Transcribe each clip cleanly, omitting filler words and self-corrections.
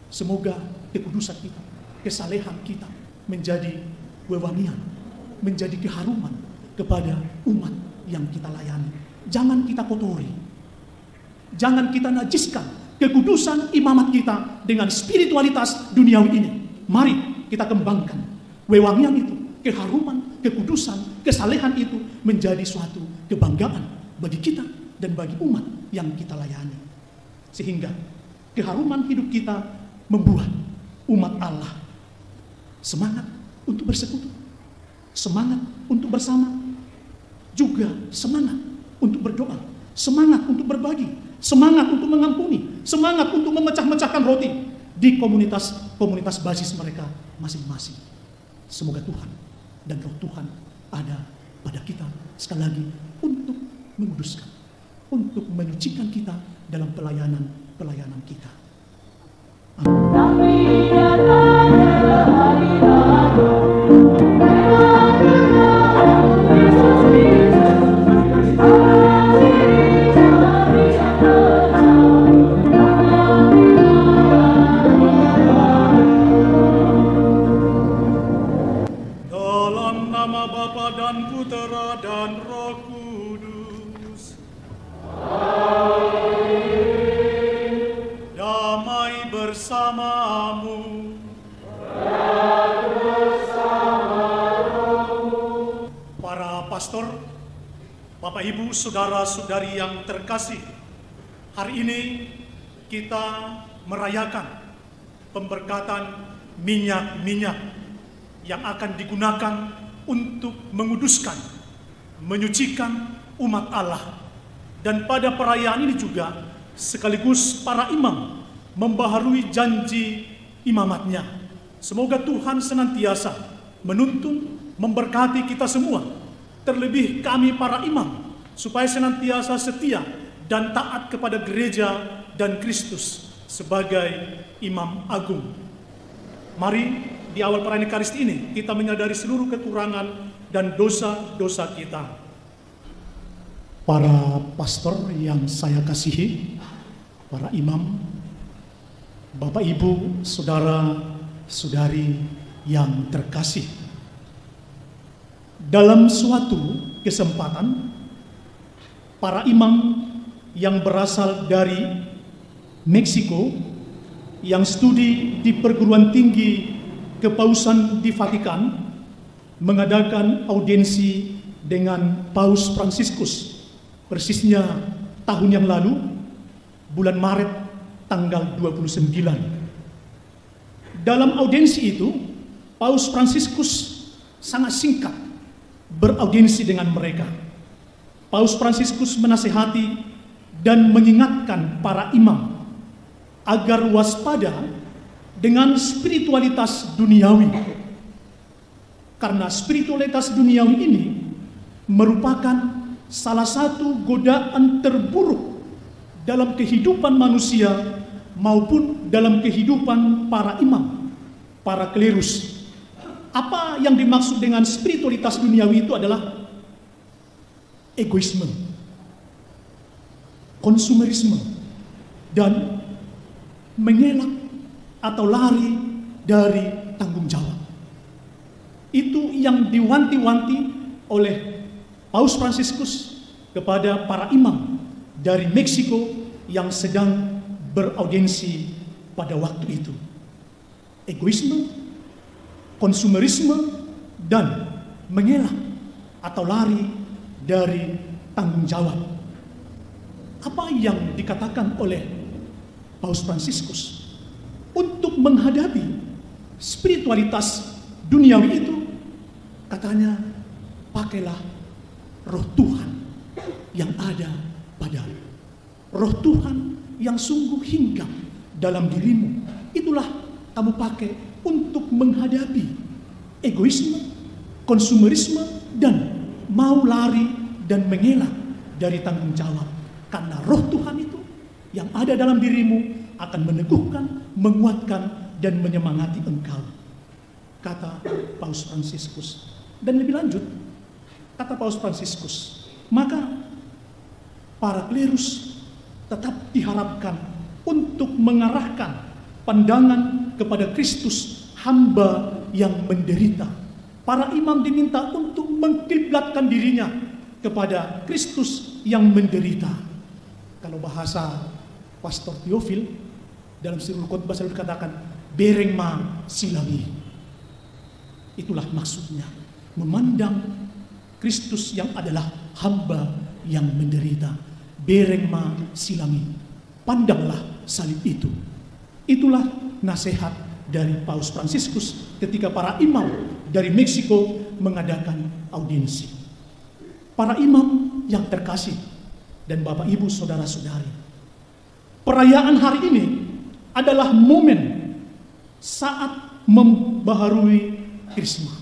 Semoga kekudusan kita, kesalehan kita menjadi wewangian, menjadi keharuman kepada umat yang kita layani. Jangan kita kotori, jangan kita najiskan kekudusan imamat kita dengan spiritualitas duniawi ini. Mari kita kembangkan wewangian itu, keharuman, kekudusan, kesalehan itu menjadi suatu kebanggaan bagi kita dan bagi umat yang kita layani. Sehingga keharuman hidup kita membuat umat Allah semangat untuk bersekutu, semangat untuk bersama, juga semangat untuk berdoa, semangat untuk berbagi, semangat untuk mengampuni, semangat untuk memecah-mecahkan roti di komunitas basis mereka masing-masing. Semoga Tuhan dan Roh Tuhan ada pada kita sekali lagi untuk menguduskan, untuk menyucikan kita dalam pelayanan kita. Dalam nama Bapa dan Putera dan Roh Kudus. Damai bersamamu. Para pastor, Bapak Ibu, saudara-saudari yang terkasih, hari ini kita merayakan pemberkatan minyak-minyak yang akan digunakan untuk menguduskan, menyucikan umat Allah. Dan pada perayaan ini juga sekaligus para imam membaharui janji imamatnya. Semoga Tuhan senantiasa menuntun, memberkati kita semua, terlebih kami para imam, supaya senantiasa setia dan taat kepada gereja dan Kristus sebagai imam agung. Mari di awal perayaan Ekaristi ini kita menyadari seluruh kekurangan dan dosa-dosa kita. Para pastor yang saya kasihi, para imam, Bapak Ibu, saudara-saudari yang terkasih. Dalam suatu kesempatan, para imam yang berasal dari Meksiko yang studi di perguruan tinggi Kepausan di Vatikan mengadakan audiensi dengan Paus Fransiskus, persisnya tahun yang lalu, bulan Maret tanggal 29. Dalam audiensi itu, Paus Fransiskus sangat singkat beraudiensi dengan mereka. Paus Fransiskus menasihati dan mengingatkan para imam agar waspada dengan spiritualitas duniawi. Karena spiritualitas duniawi ini merupakan salah satu godaan terburuk dalam kehidupan manusia maupun dalam kehidupan para imam, para klerus. Apa yang dimaksud dengan spiritualitas duniawi itu adalah egoisme, konsumerisme, dan mengelak atau lari dari tanggung jawab. Itu yang diwanti-wanti oleh Paus Fransiskus kepada para imam dari Meksiko yang sedang beraudiensi pada waktu itu. Egoisme, konsumerisme, dan mengelak atau lari dari tanggung jawab. Apa yang dikatakan oleh Paus Fransiskus untuk menghadapi spiritualitas duniawi itu? Katanya, pakailah Roh Tuhan yang ada padamu. Roh Tuhan yang sungguh hinggap dalam dirimu, itulah kamu pakai untuk menghadapi egoisme, konsumerisme, dan mau lari dan mengelak dari tanggung jawab. Karena Roh Tuhan itu yang ada dalam dirimu akan meneguhkan, menguatkan, dan menyemangati engkau, kata Paus Fransiskus. Dan lebih lanjut, kata Paus Fransiskus, maka para klerus tetap diharapkan untuk mengarahkan pandangan kepada Kristus, hamba yang menderita. Para imam diminta untuk mengkiblatkan dirinya kepada Kristus yang menderita. Kalau bahasa Pastor Theophil dalam seluruh khotbah selalu dikatakan bereng ma silami. Itulah maksudnya, memandang Kristus yang adalah hamba yang menderita. Bereng ma silami, pandanglah salib itu. Itulah nasihat dari Paus Fransiskus ketika para imam dari Meksiko mengadakan audiensi. Para imam yang terkasih dan Bapak Ibu saudara-saudari, perayaan hari ini adalah momen saat membaharui Krisma.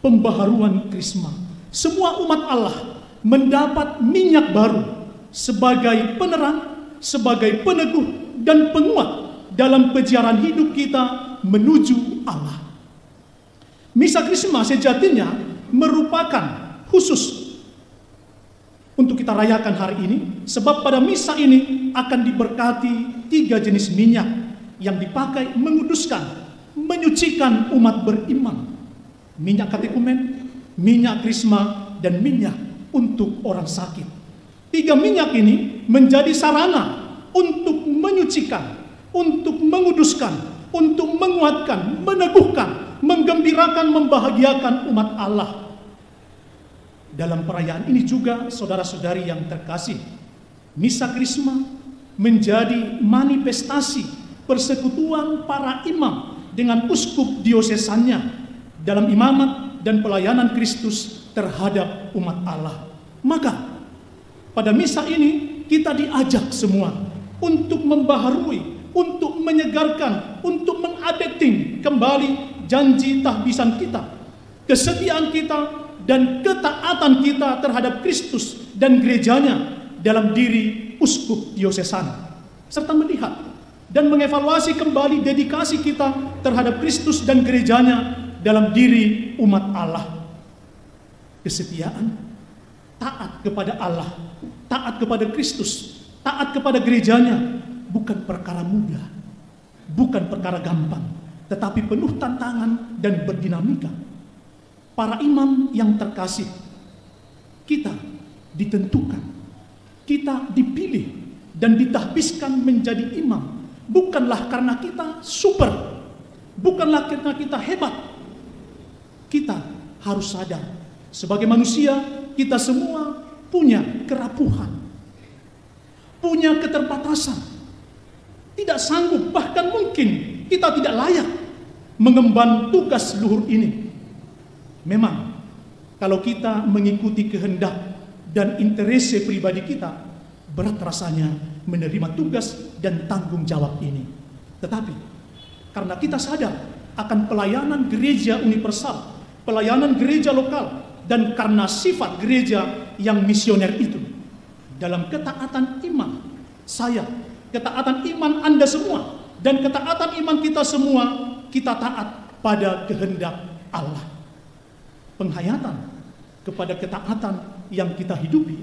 Pembaharuan Krisma. Semua umat Allah mendapat minyak baru sebagai penerang, sebagai peneguh dan penguat dalam peziarah hidup kita menuju Allah. Misa Krisma sejatinya merupakan khusus untuk kita rayakan hari ini, sebab pada misa ini akan diberkati 3 jenis minyak yang dipakai menguduskan, menyucikan umat beriman. Minyak katekumen, minyak Krisma, dan minyak untuk orang sakit. 3 minyak ini menjadi sarana untuk menyucikan, untuk menguduskan, untuk menguatkan, meneguhkan, menggembirakan, membahagiakan umat Allah. Dalam perayaan ini juga, saudara-saudari yang terkasih, Misa Krisma menjadi manifestasi persekutuan para imam dengan uskup diosesannya dalam imamat dan pelayanan Kristus terhadap umat Allah. Maka pada misa ini kita diajak semua untuk membaharui, untuk menyegarkan, untuk mengadapting kembali janji tahbisan kita, kesetiaan kita, dan ketaatan kita terhadap Kristus dan gerejanya dalam diri uskup diosesan, serta melihat dan mengevaluasi kembali dedikasi kita terhadap Kristus dan gerejanya dalam diri umat Allah. Kesetiaan, taat kepada Allah, taat kepada Kristus, taat kepada gerejanya bukan perkara mudah, bukan perkara gampang, tetapi penuh tantangan dan berdinamika. Para imam yang terkasih, kita ditentukan, kita dipilih dan ditahbiskan menjadi imam bukanlah karena kita super, bukanlah karena kita hebat. Kita harus sadar sebagai manusia kita semua punya kerapuhan, punya keterbatasan, tidak sanggup, bahkan mungkin kita tidak layak mengemban tugas luhur ini. Memang kalau kita mengikuti kehendak dan interese pribadi kita, berat rasanya menerima tugas dan tanggung jawab ini. Tetapi karena kita sadar akan pelayanan gereja universal, pelayanan gereja lokal, dan karena sifat gereja yang misioner itu, dalam ketaatan iman saya, ketaatan iman Anda semua, dan ketaatan iman kita semua, kita taat pada kehendak Allah. Penghayatan kepada ketaatan yang kita hidupi,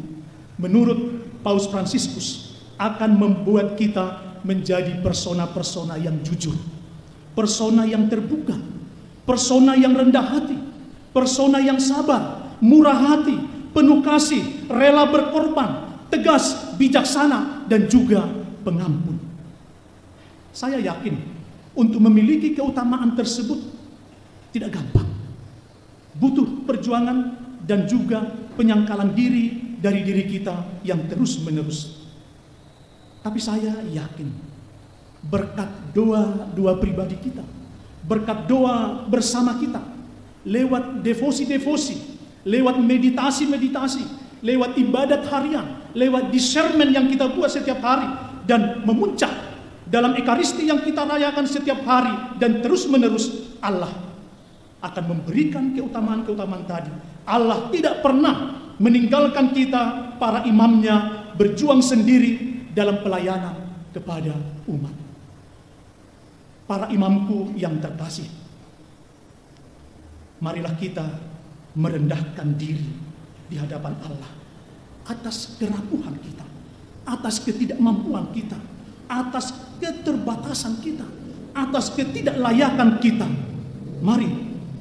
menurut Paus Fransiskus, akan membuat kita menjadi persona-persona yang jujur, persona yang terbuka, persona yang rendah hati, persona yang sabar, murah hati, penuh kasih, rela berkorban, tegas, bijaksana, dan juga pengampun. Saya yakin untuk memiliki keutamaan tersebut tidak gampang. Butuh perjuangan dan juga penyangkalan diri dari diri kita yang terus-menerus. Tapi saya yakin berkat doa pribadi kita, berkat doa bersama kita, lewat devosi-devosi, lewat meditasi-meditasi, lewat ibadat harian, lewat discernment yang kita buat setiap hari, dan memuncak dalam ekaristi yang kita rayakan setiap hari, dan terus-menerus Allah akan memberikan keutamaan-keutamaan tadi. Allah tidak pernah meninggalkan kita, para imamnya, berjuang sendiri dalam pelayanan kepada umat. Para imamku yang terkasih, marilah kita merendahkan diri di hadapan Allah atas kerapuhan kita, atas ketidakmampuan kita, atas keterbatasan kita, atas ketidaklayakan kita, mari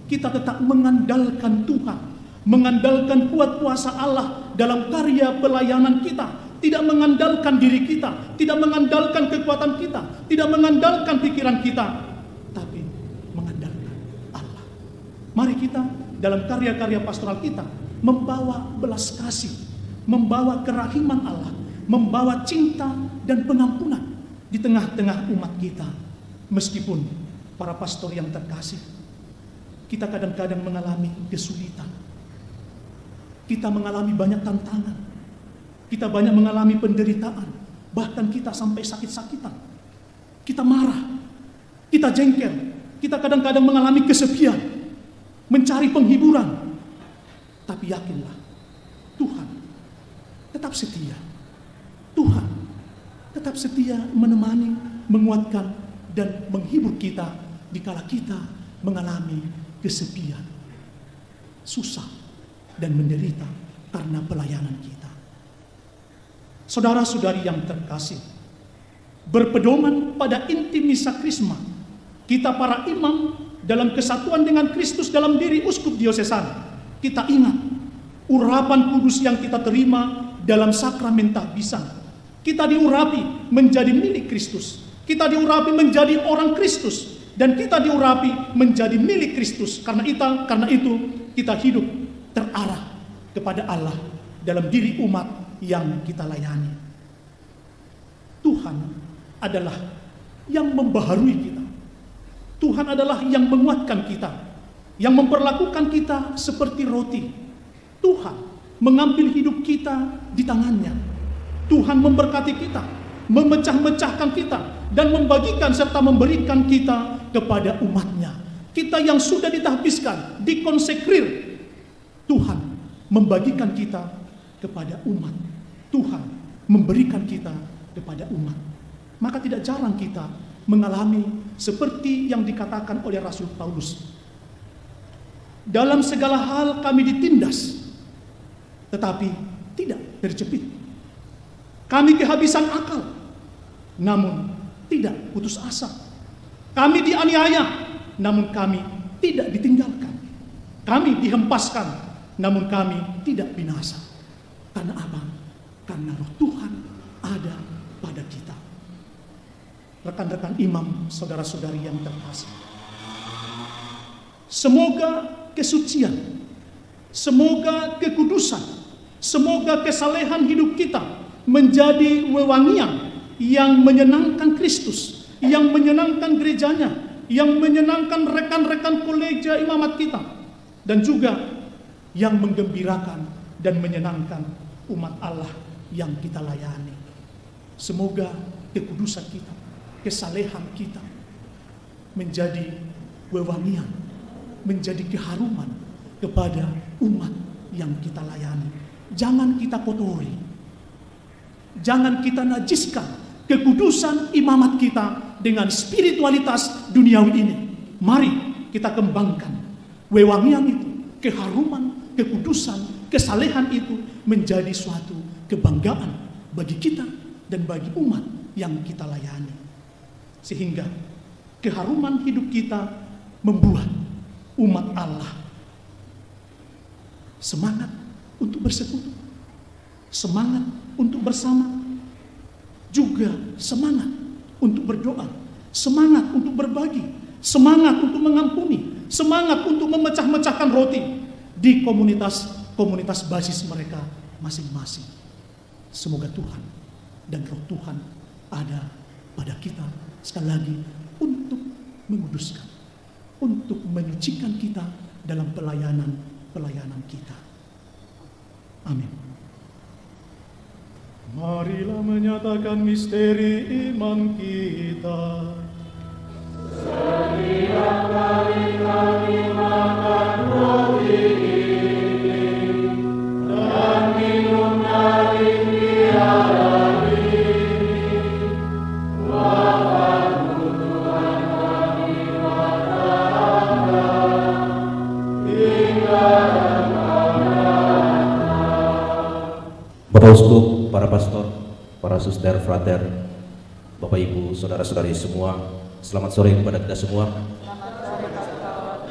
kita tetap mengandalkan Tuhan, mengandalkan kuat kuasa Allah dalam karya pelayanan kita. Tidak mengandalkan diri kita, tidak mengandalkan kekuatan kita, tidak mengandalkan pikiran kita, tapi mengandalkan Allah. Mari kita dalam karya-karya pastoral kita membawa belas kasih, membawa kerahiman Allah, membawa cinta dan pengampunan di tengah-tengah umat kita. Meskipun para pastor yang terkasih, kita kadang-kadang mengalami kesulitan, kita mengalami banyak tantangan, kita banyak mengalami penderitaan, bahkan kita sampai sakit-sakitan. Kita marah, kita jengkel, kita kadang-kadang mengalami kesepian, mencari penghiburan. Tapi yakinlah, Tuhan tetap setia. Tuhan tetap setia menemani, menguatkan, dan menghibur kita dikala kita mengalami kesepian, susah, dan menderita karena pelayanan kita. Saudara-saudari yang terkasih, berpedoman pada inti misa Krisma, kita para imam dalam kesatuan dengan Kristus dalam diri uskup diosesan, kita ingat urapan kudus yang kita terima dalam sakramen tahbisan. Kita diurapi menjadi milik Kristus, kita diurapi menjadi orang Kristus, dan kita diurapi menjadi milik Kristus. Karena itu kita hidup terarah kepada Allah dalam diri umat yang kita layani. Tuhan adalah yang membaharui kita. Tuhan adalah yang menguatkan kita, yang memperlakukan kita seperti roti. Tuhan mengambil hidup kita di tangannya. Tuhan memberkati kita, memecah-mecahkan kita, dan membagikan serta memberikan kita kepada umatnya. Kita yang sudah ditahbiskan, dikonsekrir, Tuhan membagikan kita kepada umat. Tuhan memberikan kita kepada umat. Maka tidak jarang kita mengalami seperti yang dikatakan oleh Rasul Paulus. Dalam segala hal kami ditindas, tetapi tidak terjepit. Kami kehabisan akal, namun tidak putus asa. Kami dianiaya, namun kami tidak ditinggalkan. Kami dihempaskan, namun kami tidak binasa. Karena apa? Karena roh Tuhan ada pada kita. Rekan-rekan imam, saudara-saudari yang terkasih, semoga kesucian, semoga kekudusan, semoga kesalehan hidup kita menjadi wewangian yang menyenangkan Kristus, yang menyenangkan gerejanya, yang menyenangkan rekan-rekan kolegia imamat kita, dan juga yang menggembirakan dan menyenangkan umat Allah yang kita layani. Semoga kekudusan kita, kesalehan kita menjadi wewangian, menjadi keharuman kepada umat yang kita layani. Jangan kita kotori, jangan kita najiskan kekudusan imamat kita dengan spiritualitas duniawi ini. Mari kita kembangkan wewangian itu, keharuman, kekudusan, kesalehan itu menjadi suatu kebanggaan bagi kita dan bagi umat yang kita layani. Sehingga keharuman hidup kita membuat umat Allah semangat untuk bersekutu, semangat untuk bersama, juga semangat untuk berdoa, semangat untuk berbagi, semangat untuk mengampuni, semangat untuk memecah-mecahkan roti di komunitas basis mereka masing-masing. Semoga Tuhan dan roh Tuhan ada pada kita sekali lagi untuk menguduskan, untuk menyucikan kita dalam pelayanan kita. Amin. Marilah menyatakan misteri iman kita. Setiap kali kami makan roti ini dan minum dari biara ini, wafatmu Tuhan kami katakan hingga Bapak Uskup, para pastor, para suster, frater, Bapak Ibu, saudara-saudari semua Selamat sore kepada kita semua.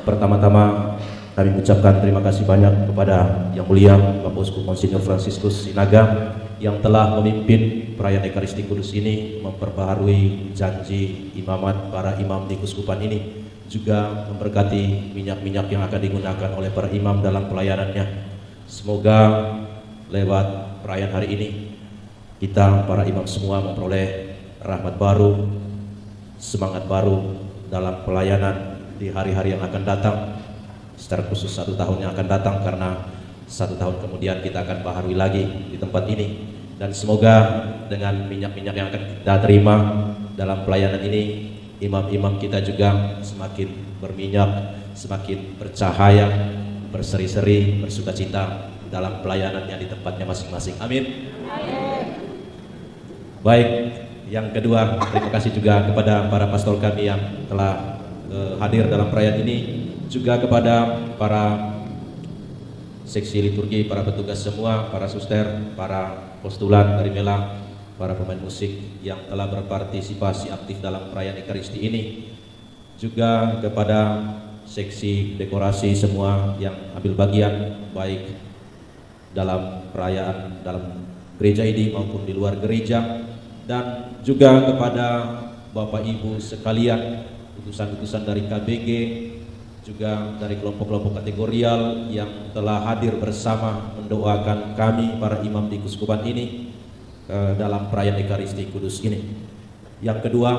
Pertama-tama kami mengucapkan terima kasih banyak kepada Yang Mulia Bapak Uskup Monsinyur Fransiskus Sinaga yang telah memimpin perayaan Ekaristi Kudus ini, memperbaharui janji imamat para imam di Keuskupan ini, juga memberkati minyak-minyak yang akan digunakan oleh para imam dalam pelayanannya. Semoga lewat perayaan hari ini kita para imam semua memperoleh rahmat baru, semangat baru dalam pelayanan di hari-hari yang akan datang, secara khusus 1 tahun yang akan datang, karena 1 tahun kemudian kita akan baharui lagi di tempat ini. Dan semoga dengan minyak-minyak yang akan kita terima dalam pelayanan ini, imam-imam kita juga semakin berminyak, semakin bercahaya, berseri-seri, bersukacita dalam pelayanannya di tempatnya masing-masing. Amin. Baik, yang kedua, terima kasih juga kepada para pastor kami yang telah hadir dalam perayaan ini, juga kepada para seksi liturgi, para petugas semua, para suster, para postulan dari Mela, para pemain musik yang telah berpartisipasi aktif dalam perayaan Ekaristi ini, juga kepada seksi dekorasi semua yang ambil bagian baik dalam perayaan dalam gereja ini maupun di luar gereja, dan juga kepada Bapak Ibu sekalian, utusan-utusan dari KBG, juga dari kelompok-kelompok kategorial yang telah hadir bersama mendoakan kami para imam di Keuskupan ini dalam perayaan Ekaristi Kudus ini. Yang kedua,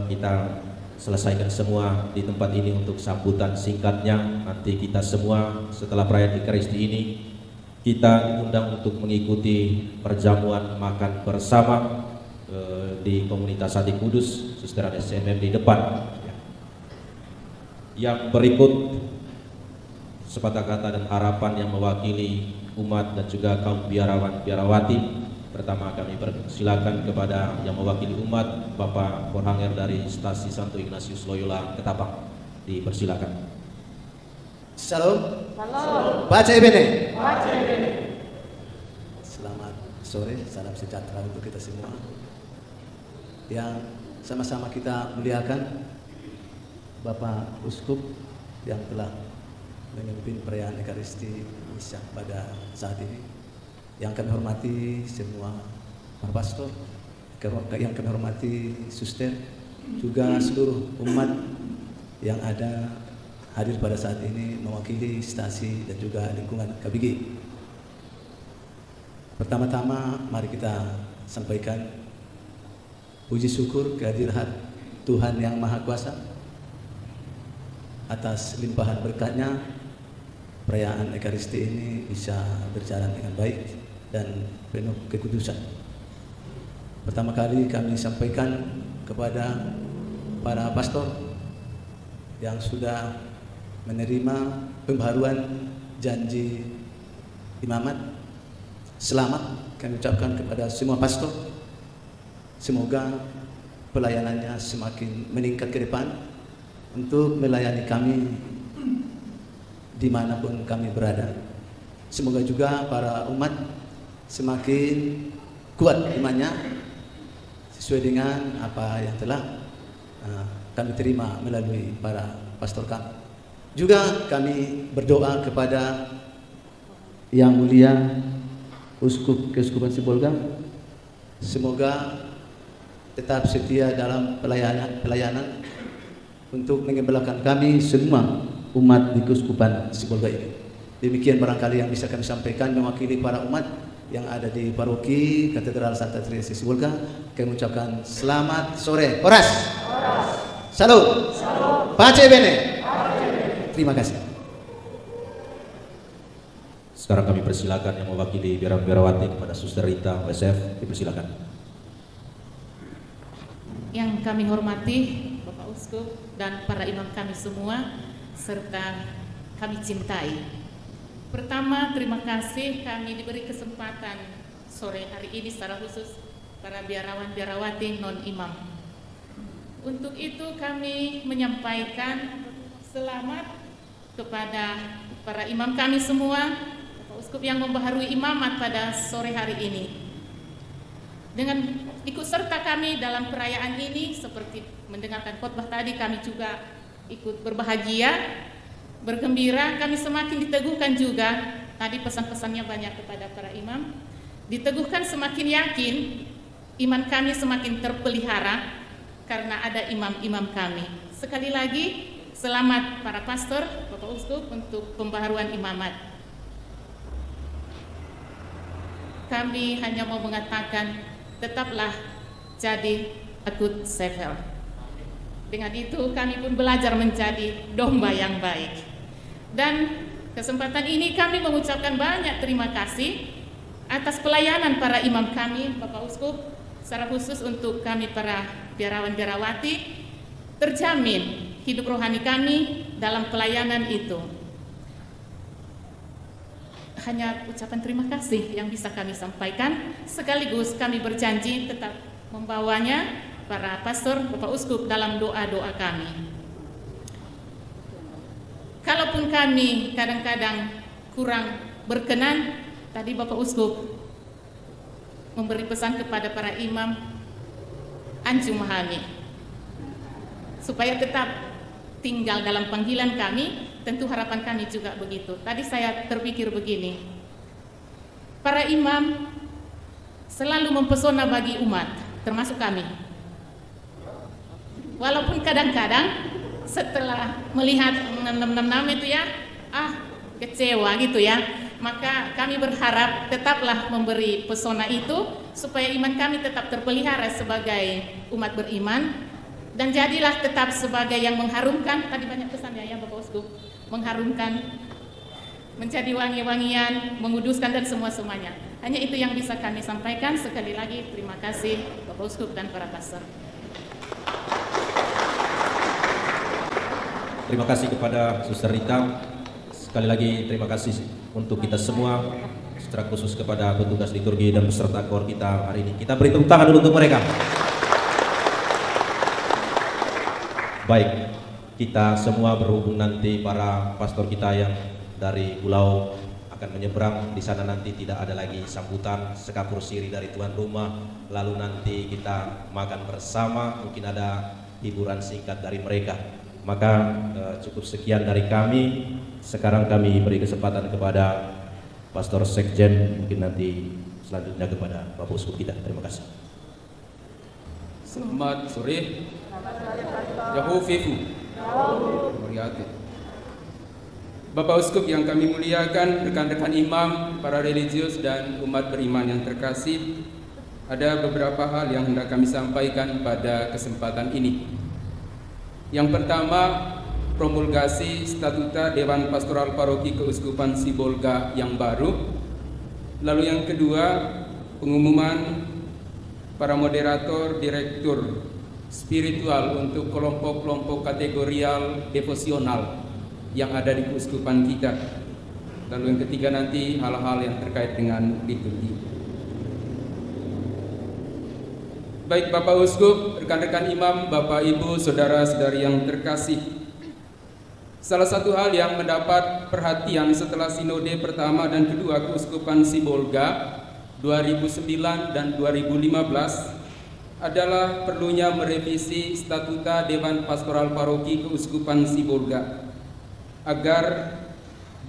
kita selesaikan semua di tempat ini untuk sambutan singkatnya. Nanti kita semua setelah perayaan Ekaristi ini kita diundang untuk mengikuti perjamuan makan bersama di komunitas Hati Kudus, Susteran SCMM di depan. Yang berikut sepatah kata dan harapan yang mewakili umat dan juga kaum biarawan biarawati. Pertama kami persilakan kepada yang mewakili umat, Bapak Korhanger dari Stasi Santo Ignatius Loyola Ketapang. Dipersilakan. Shalom. Salam. Baca Ebene. Baca Ebene. Selamat sore, salam sejahtera untuk kita semua. Yang sama-sama kita muliakan Bapak Uskup yang telah memimpin perayaan Ekaristi Misa pada saat ini. Yang kami hormati semua para pastor, yang kami hormati suster, juga seluruh umat yang ada hadir pada saat ini mewakili stasi dan juga lingkungan KBG. Pertama-tama mari kita sampaikan puji syukur kehadiran Tuhan Yang Maha Kuasa atas limpahan berkatnya perayaan Ekaristi ini bisa berjalan dengan baik dan penuh kekudusan. Pertama kali kami sampaikan kepada para pastor yang sudah menerima pembaharuan janji imamat, selamat kami ucapkan kepada semua pastor. Semoga pelayanannya semakin meningkat ke depan untuk melayani kami dimanapun kami berada. Semoga juga para umat semakin kuat imannya sesuai dengan apa yang telah kami terima melalui para pastor kami. Juga kami berdoa kepada Yang Mulia Uskup Keuskupan Sibolga, semoga tetap setia dalam pelayanan untuk mengembalakan kami semua umat di Keuskupan Sibolga ini. Demikian barangkali yang bisa kami sampaikan mewakili para umat yang ada di paroki Katedral Santa Teresa Sibolga. Kami ucapkan selamat sore. Horas. Salut. Pace bene. Terima kasih. Sekarang kami persilakan yang mewakili biarawati kepada Suster Rita OSF. Dipersilakan. Yang kami hormati Bapak Uskup dan para imam kami semua serta kami cintai. Pertama, terima kasih kami diberi kesempatan sore hari ini secara khusus para biarawan biarawati non imam. Untuk itu kami menyampaikan selamat kepada para imam kami semua, Bapak Uskup yang membaharui imamat pada sore hari ini. Dengan ikut serta kami dalam perayaan ini. Seperti mendengarkan khotbah tadi, kami juga ikut berbahagia, bergembira. Kami semakin diteguhkan juga. Tadi pesan-pesannya banyak kepada para imam. Diteguhkan, semakin yakin, iman kami semakin terpelihara karena ada imam-imam kami. Sekali lagi, selamat para pastor, Bapak Uskup untuk pembaharuan imamat. Kami hanya mau mengatakan, tetaplah jadi a good shepherd. Dengan itu kami pun belajar menjadi domba yang baik. Dan kesempatan ini kami mengucapkan banyak terima kasih atas pelayanan para imam kami, Bapak Uskup, secara khusus untuk kami para biarawan-biarawati. Terjamin hidup rohani kami dalam pelayanan itu. Hanya ucapan terima kasih yang bisa kami sampaikan, sekaligus kami berjanji tetap membawanya para pastor, Bapak Uskup dalam doa-doa kami. Kalaupun kami kadang-kadang kurang berkenan, tadi Bapak Uskup memberi pesan kepada para imam, anjung memahami, supaya tetap tinggal dalam panggilan kami. Tentu harapan kami juga begitu. Tadi saya terpikir begini, para imam selalu mempesona bagi umat, termasuk kami. Walaupun kadang-kadang setelah melihat 666 itu ya, kecewa gitu ya. Maka kami berharap tetaplah memberi pesona itu supaya iman kami tetap terpelihara sebagai umat beriman, dan jadilah tetap sebagai yang mengharumkan. Tadi banyak pesannya ya Bapak Uskup, mengharumkan, menjadi wangi-wangian, menguduskan dan semua-semuanya. Hanya itu yang bisa kami sampaikan. Sekali lagi terima kasih Bapak Uskup dan para pastor. Terima kasih kepada Suster Rita. Sekali lagi terima kasih untuk kita semua, secara khusus kepada petugas liturgi dan peserta KOR kita hari ini. Kita beri tepuk tangan dulu untuk mereka. Baik, kita semua berhubung nanti para pastor kita yang dari pulau akan menyeberang. Di sana nanti tidak ada lagi sambutan sekapur siri dari tuan rumah. Lalu nanti kita makan bersama, mungkin ada hiburan singkat dari mereka. Maka cukup sekian dari kami. Sekarang kami beri kesempatan kepada Pastor Sekjen, mungkin nanti selanjutnya kepada Bapak Uskup kita. Terima kasih. Selamat sore. Yahufifu. Muriati. Bapak Uskup yang kami muliakan, rekan-rekan imam, para religius dan umat beriman yang terkasih, ada beberapa hal yang hendak kami sampaikan pada kesempatan ini. Yang pertama, promulgasi statuta Dewan Pastoral Paroki Keuskupan Sibolga yang baru. Lalu yang kedua, pengumuman para moderator, direktur spiritual untuk kelompok-kelompok kategorial devosional yang ada di keuskupan kita. Lalu yang ketiga nanti hal-hal yang terkait dengan liturgi. Baik Bapak Uskup, rekan-rekan imam, Bapak Ibu, saudara-saudari yang terkasih, salah satu hal yang mendapat perhatian setelah sinode pertama dan kedua Keuskupan Sibolga 2009 dan 2015 adalah perlunya merevisi statuta Dewan Pastoral Paroki Keuskupan Sibolga agar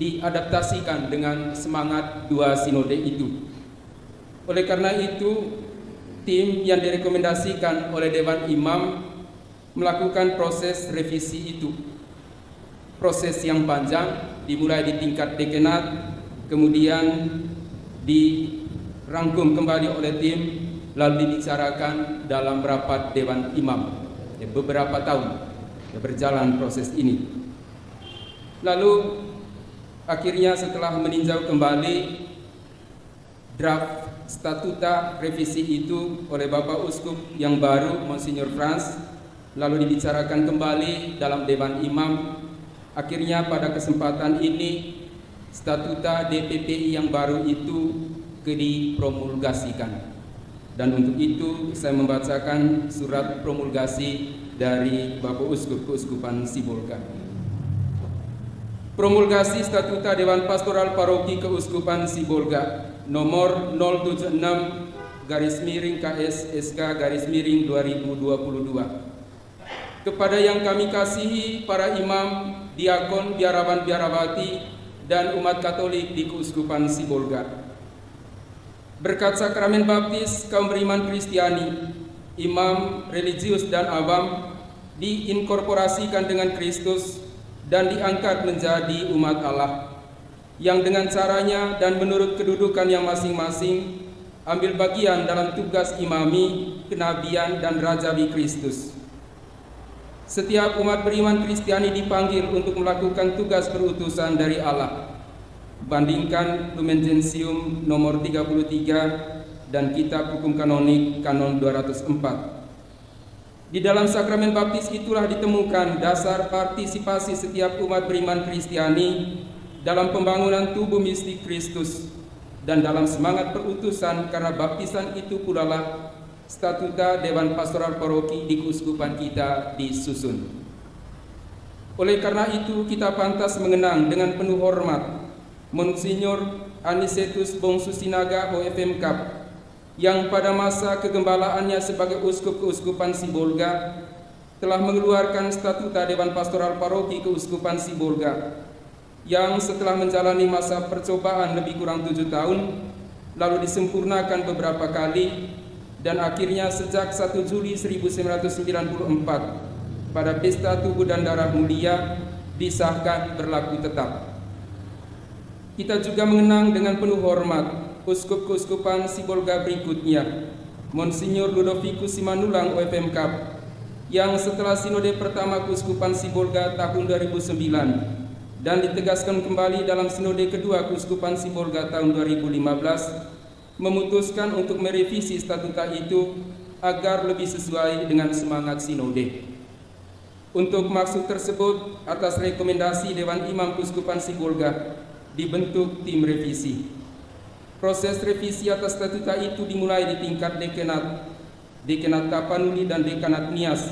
diadaptasikan dengan semangat dua sinode itu. Oleh karena itu, tim yang direkomendasikan oleh Dewan Imam melakukan proses revisi itu. Proses yang panjang, dimulai di tingkat dekanat, kemudian dirangkum kembali oleh tim, lalu dibicarakan dalam rapat Dewan Imam. Beberapa tahun berjalan proses ini. Lalu akhirnya setelah meninjau kembali draft statuta revisi itu oleh Bapak Uskup yang baru, Monsignor Franz, lalu dibicarakan kembali dalam Dewan Imam. Akhirnya pada kesempatan ini statuta DPPI yang baru itu dipromulgasikan. Dan untuk itu saya membacakan surat promulgasi dari Bapak Uskup Keuskupan Sibolga. Promulgasi Statuta Dewan Pastoral Paroki Keuskupan Sibolga nomor 076/2009 KS/SK/2022. Kepada yang kami kasihi para imam, diakon, biarawan, biarawati, dan umat Katolik di Keuskupan Sibolga. Berkat sakramen baptis kaum beriman Kristiani, imam, religius, dan awam diinkorporasikan dengan Kristus dan diangkat menjadi umat Allah, yang dengan caranya dan menurut kedudukan yang masing-masing ambil bagian dalam tugas imami, kenabian, dan rajawi Kristus. Setiap umat beriman Kristiani dipanggil untuk melakukan tugas perutusan dari Allah. Bandingkan Lumen Gentium nomor 33 dan Kitab Hukum Kanonik Kanon 204. Di dalam sakramen baptis itulah ditemukan dasar partisipasi setiap umat beriman Kristiani dalam pembangunan tubuh mistik Kristus dan dalam semangat perutusan, karena baptisan itu pula lah statuta Dewan Pastoral Paroki di keuskupan kita disusun. Oleh karena itu kita pantas mengenang dengan penuh hormat Monsinyur Anicetus Bongsu Sinaga OFM Kap, yang pada masa kegembalaannya sebagai uskup keuskupan Sibolga telah mengeluarkan statuta Dewan Pastoral Paroki Keuskupan Sibolga, yang setelah menjalani masa percobaan lebih kurang 7 tahun lalu disempurnakan beberapa kali, dan akhirnya sejak 1 Juli 1994 pada Pesta Tubuh dan Darah Mulia disahkan berlaku tetap. Kita juga mengenang dengan penuh hormat Uskup Keuskupan Sibolga berikutnya, Monsinyur Ludovicus Simanulang OFM Kap, yang setelah Sinode pertama Keuskupan Sibolga tahun 2009 dan ditegaskan kembali dalam Sinode kedua Keuskupan Sibolga tahun 2015, memutuskan untuk merevisi statuta itu agar lebih sesuai dengan semangat sinode. Untuk maksud tersebut, atas rekomendasi Dewan Imam Keuskupan Sibolga dibentuk tim revisi. Proses revisi atas statuta itu dimulai di tingkat dekanat, Dekanat Tapanuli dan Dekanat Nias,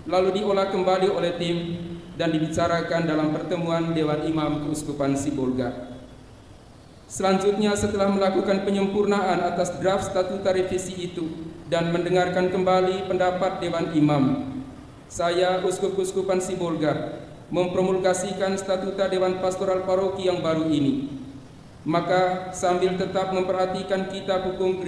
lalu diolah kembali oleh tim dan dibicarakan dalam pertemuan Dewan Imam Keuskupan Sibolga. Selanjutnya, setelah melakukan penyempurnaan atas draft statuta revisi itu dan mendengarkan kembali pendapat Dewan Imam, saya, Uskup Keuskupan Sibolga, mempromulgasikan statuta Dewan Pastoral Paroki yang baru ini. Maka sambil tetap memperhatikan kitab hukum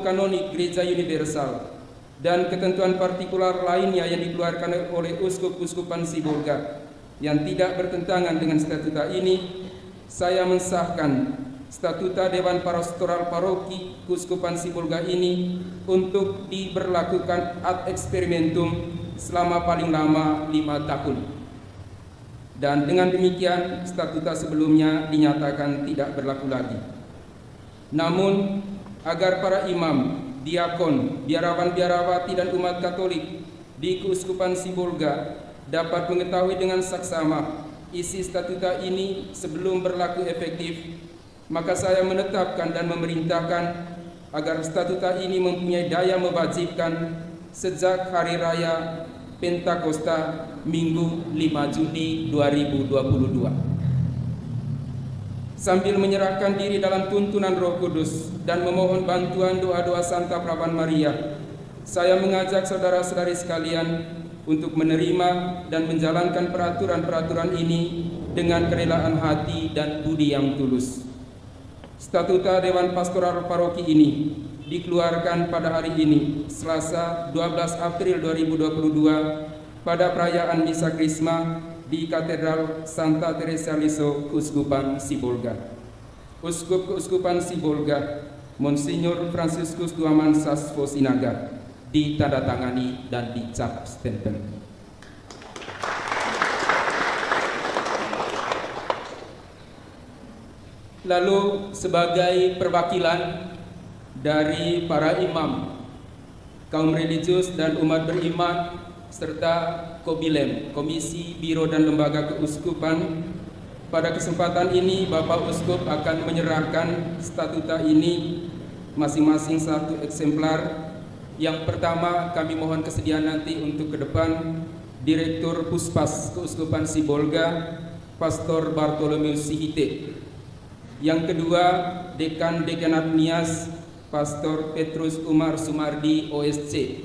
kanonik Gereja Universal dan ketentuan partikular lainnya yang dikeluarkan oleh Uskup Keuskupan Sibolga yang tidak bertentangan dengan statuta ini, saya mensahkan statuta Dewan Pastoral Paroki Keuskupan Sibolga ini untuk diberlakukan ad experimentum selama paling lama 5 tahun. Dan dengan demikian statuta sebelumnya dinyatakan tidak berlaku lagi. Namun agar para imam, diakon, biarawan-biarawati dan umat Katolik di Keuskupan Sibolga dapat mengetahui dengan saksama isi statuta ini sebelum berlaku efektif, maka saya menetapkan dan memerintahkan agar statuta ini mempunyai daya mewajibkan sejak hari raya Pentakosta Minggu 5 Juni 2022. Sambil menyerahkan diri dalam tuntunan Roh Kudus dan memohon bantuan doa-doa Santa Perawan Maria, saya mengajak saudara-saudari sekalian untuk menerima dan menjalankan peraturan-peraturan ini dengan kerelaan hati dan budi yang tulus. Statuta Dewan Pastoral Paroki ini dikeluarkan pada hari ini, Selasa 12 April 2022, pada perayaan Misa Krisma di Katedral Santa Teresa Liso, Keuskupan Sibolga. Uskup Keuskupan Sibolga, Monsinyur Franciscus Duaman Sasfo Sinaga, ditandatangani dan dicap stempel. Lalu sebagai perwakilan dari para imam, kaum religius dan umat beriman, serta Kobilem, Komisi Biro dan Lembaga Keuskupan, pada kesempatan ini Bapak Uskup akan menyerahkan statuta ini masing-masing 1 eksemplar. Yang pertama, kami mohon kesediaan nanti untuk ke depan Direktur Puspas Keuskupan Sibolga, Pastor Bartolomeus Sihite. Yang kedua, Dekan Dekanat Nias, Pastor Petrus Umar Sumardi OSC.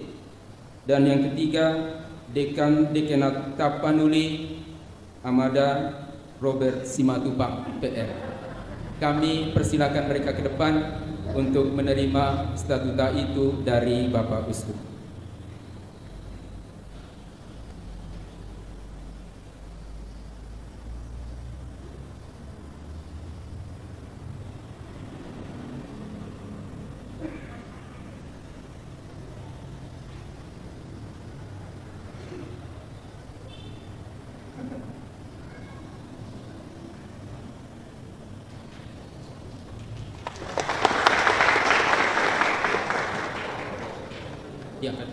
Dan yang ketiga, Dekan Dekanat Tapanuli Amada Robert Simatupang PR. Kami persilakan mereka ke depan untuk menerima statuta itu dari Bapak Uskup. Ya kan?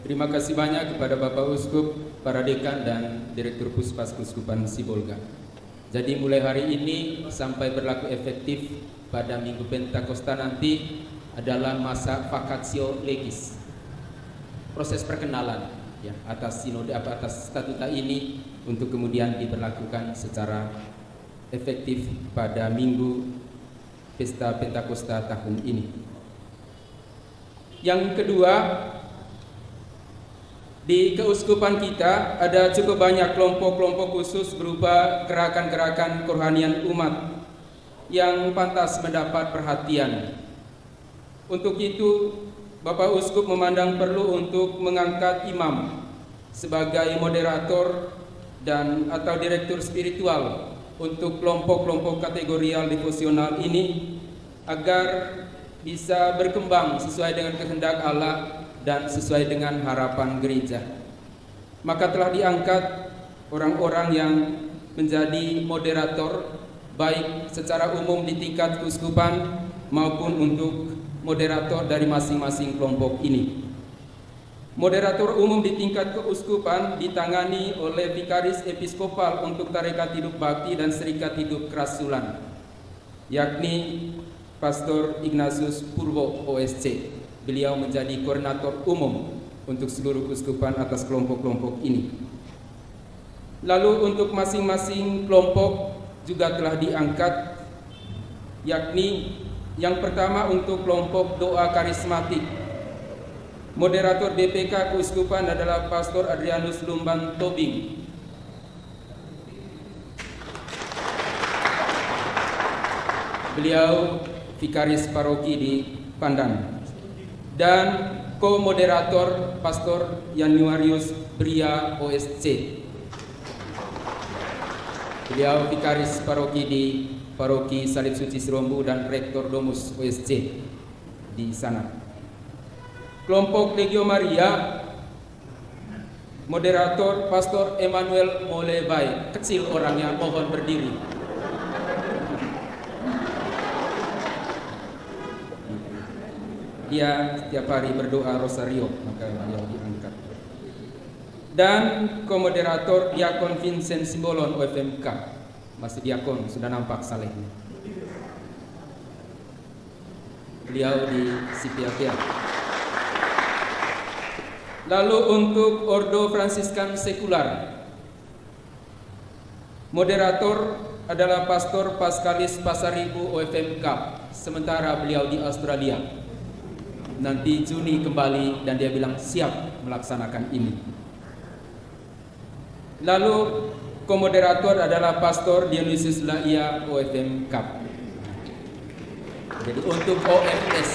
Terima kasih banyak kepada Bapak Uskup, para dekan dan Direktur Puspas Keuskupan Sibolga. Jadi mulai hari ini sampai berlaku efektif pada Minggu Pentakosta nanti adalah masa vacatio legis. Proses perkenalan ya atas sinode atas statuta ini untuk kemudian diberlakukan secara efektif pada Minggu Pesta Pentakosta tahun ini. Yang kedua, di keuskupan kita ada cukup banyak kelompok-kelompok khusus berupa gerakan-gerakan kerohanian umat yang pantas mendapat perhatian. Untuk itu, Bapak Uskup memandang perlu untuk mengangkat imam sebagai moderator dan atau direktur spiritual untuk kelompok-kelompok kategorial devosional ini agar bisa berkembang sesuai dengan kehendak Allah dan sesuai dengan harapan gereja. Maka telah diangkat orang-orang yang menjadi moderator baik secara umum di tingkat keuskupan maupun untuk moderator dari masing-masing kelompok ini. Moderator umum di tingkat keuskupan ditangani oleh Vikaris Episkopal untuk Tarekat Hidup Bakti dan Serikat Hidup Kerasulan, yakni Pastor Ignatius Purwo OSC. Beliau menjadi koordinator umum untuk seluruh keuskupan atas kelompok-kelompok ini. Lalu untuk masing-masing kelompok juga telah diangkat, yakni yang pertama untuk kelompok doa karismatik. Moderator BPK Keuskupan adalah Pastor Adrianus Lumban Tobing. Beliau Vikaris Paroki di Pandan. Dan ko-moderator Pastor Januarius Bria OSC. Beliau Vikaris Paroki di Paroki Salib Suci Serombu dan Rektor Domus OSC di sana. Kelompok Legio Maria, moderator Pastor Emmanuel Molebay, kecil orangnya, mohon berdiri. Dia setiap hari berdoa rosario, maka beliau diangkat. Dan komoderator Diakon Vincent Simbolon OFMK. Masih diakon, sudah nampak salehnya. Beliau di Sipiapia. Lalu untuk Ordo Fransiskan Sekular, moderator adalah Pastor Paskalis Pasaribu OFMK, sementara beliau di Australia. Nanti Juni kembali dan dia bilang siap melaksanakan ini. Lalu komoderator adalah Pastor Dionysius Laia OFM Cup. Jadi untuk OFS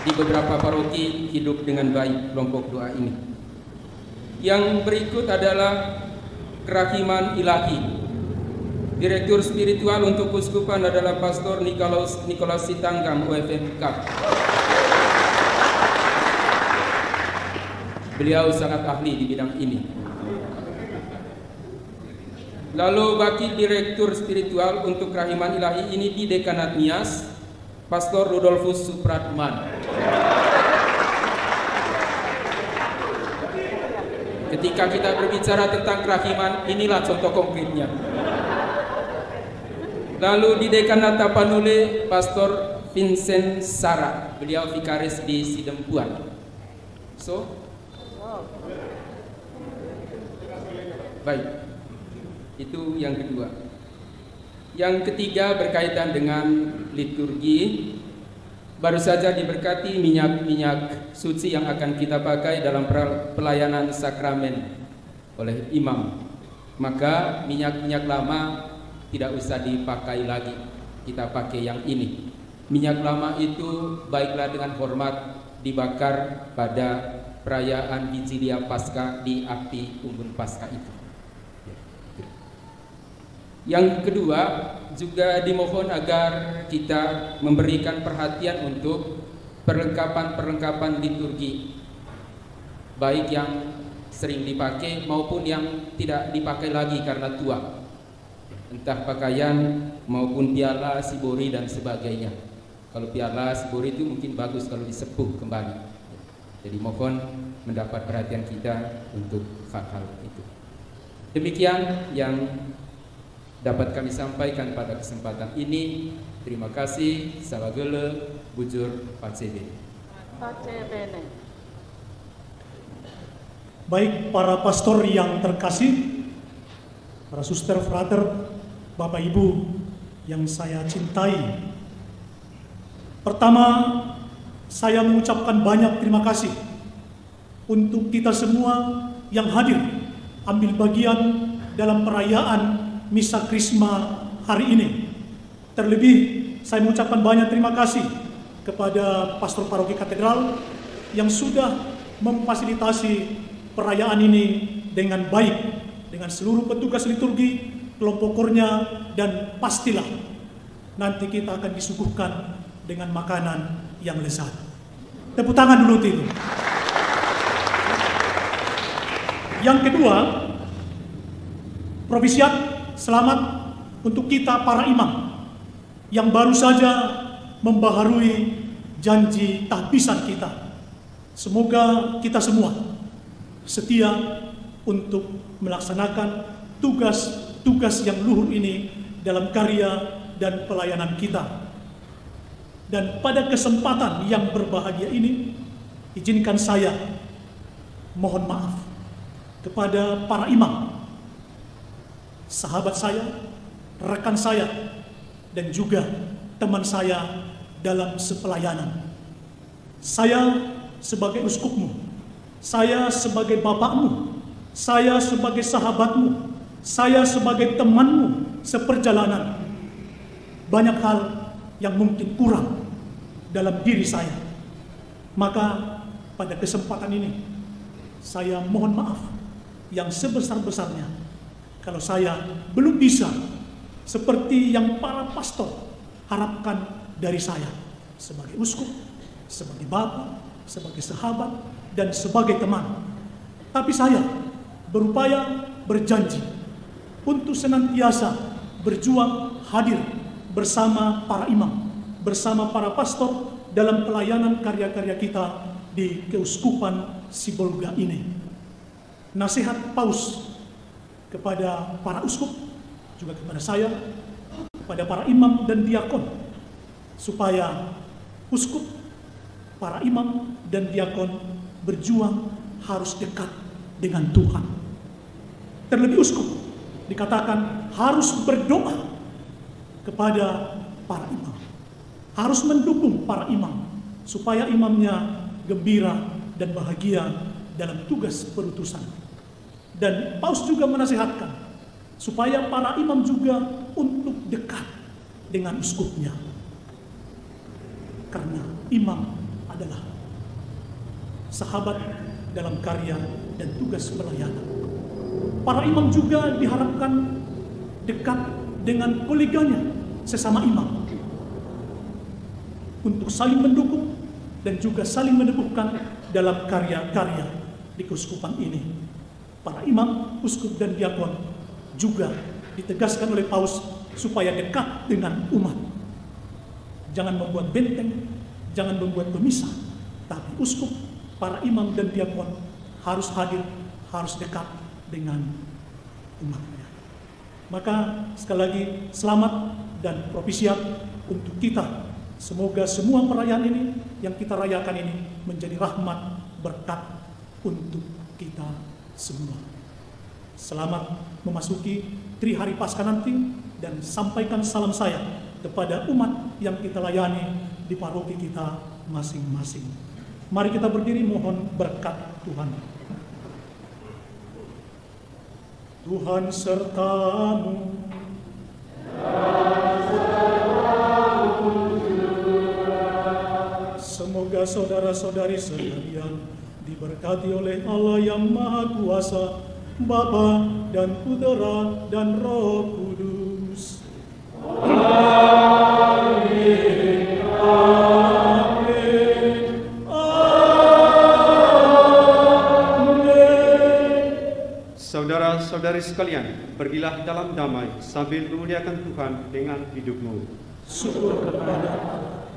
di beberapa paroki hidup dengan baik kelompok doa ini. Yang berikut adalah Kerahiman Ilahi. Direktur spiritual untuk keuskupan adalah Pastor Nikolaus Sitanggam OFM Cup. Beliau sangat ahli di bidang ini. Lalu Wakil Direktur Spiritual untuk Kerahiman Ilahi ini di Dekanat Nias, Pastor Rudolfus Supratman. Ketika kita berbicara tentang kerahiman, inilah contoh konkretnya. Lalu di Dekanat Tapanuli, Pastor Vincent Sara, beliau vikaris di Sidempuan. So, Baik, itu yang kedua. Yang ketiga berkaitan dengan liturgi. Baru saja diberkati minyak-minyak suci yang akan kita pakai dalam pelayanan sakramen oleh imam. Maka minyak-minyak lama tidak usah dipakai lagi, kita pakai yang ini. Minyak lama itu baiklah dengan hormat dibakar pada perayaan Vigilia Paskah di api unggun Paskah itu. Yang kedua, juga dimohon agar kita memberikan perhatian untuk perlengkapan-perlengkapan liturgi, baik yang sering dipakai maupun yang tidak dipakai lagi karena tua, entah pakaian maupun piala, sibori dan sebagainya. Kalau piala, sibori itu mungkin bagus kalau disepuh kembali. Jadi mohon mendapat perhatian kita untuk hal-hal itu. Demikian yang dapat kami sampaikan pada kesempatan ini. Terima kasih. Sawagele, bujur Pacebe. Baik para pastor yang terkasih, para suster, frater, Bapak Ibu yang saya cintai. Pertama, saya mengucapkan banyak terima kasih untuk kita semua yang hadir ambil bagian dalam perayaan Misa Krisma hari ini. Terlebih saya mengucapkan banyak terima kasih kepada Pastor Paroki Katedral yang sudah memfasilitasi perayaan ini dengan baik, dengan seluruh petugas liturgi, kelompok kornya, dan pastilah nanti kita akan disuguhkan dengan makanan yang lezat. Tepuk tangan dulu itu. Yang kedua, Provisiat, selamat untuk kita para imam yang baru saja membaharui janji tahbisan kita. Semoga kita semua setia untuk melaksanakan tugas-tugas yang luhur ini dalam karya dan pelayanan kita. Dan pada kesempatan yang berbahagia ini, izinkan saya mohon maaf kepada para imam, sahabat saya, rekan saya, dan juga teman saya dalam sepelayanan. Saya sebagai uskupmu, saya sebagai bapakmu, saya sebagai sahabatmu, saya sebagai temanmu seperjalanan. Banyak hal yang mungkin kurang dalam diri saya. Maka pada kesempatan ini, saya mohon maaf yang sebesar-besarnya kalau saya belum bisa seperti yang para pastor harapkan dari saya sebagai uskup, sebagai bapak, sebagai sahabat, dan sebagai teman. Tapi saya berupaya berjanji untuk senantiasa berjuang hadir bersama para imam, bersama para pastor dalam pelayanan karya-karya kita di Keuskupan Sibolga ini. Nasihat Paus kepada para uskup, juga kepada saya, kepada para imam dan diakon, supaya uskup, para imam dan diakon berjuang harus dekat dengan Tuhan. Terlebih uskup dikatakan harus berdoa kepada para imam, harus mendukung para imam supaya imamnya gembira dan bahagia dalam tugas perutusan. Dan Paus juga menasihatkan supaya para imam juga untuk dekat dengan uskupnya, karena imam adalah sahabat dalam karya dan tugas pelayanan. Para imam juga diharapkan dekat dengan koleganya sesama imam untuk saling mendukung dan juga saling meneguhkan dalam karya-karya di keuskupan ini. Para imam, uskup, dan diakon juga ditegaskan oleh Paus supaya dekat dengan umat. Jangan membuat benteng, jangan membuat pemisah, tapi uskup, para imam, dan diakon harus hadir, harus dekat dengan umatnya. Maka sekali lagi selamat dan propisiat untuk kita. Semoga semua perayaan ini yang kita rayakan ini menjadi rahmat berkat untuk kita semua. Selamat memasuki Tri Hari Paskah nanti, dan sampaikan salam saya kepada umat yang kita layani di paroki kita masing-masing. Mari kita berdiri mohon berkat Tuhan. Tuhan sertamu. Semoga saudara-saudari sekalian diberkati oleh Allah yang Maha Kuasa, Bapa dan Putera dan Roh Kudus. Amin. Amin. Amin. Saudara-saudari sekalian, pergilah dalam damai sambil memuliakan Tuhan dengan hidupmu. Syukur kepada Allah.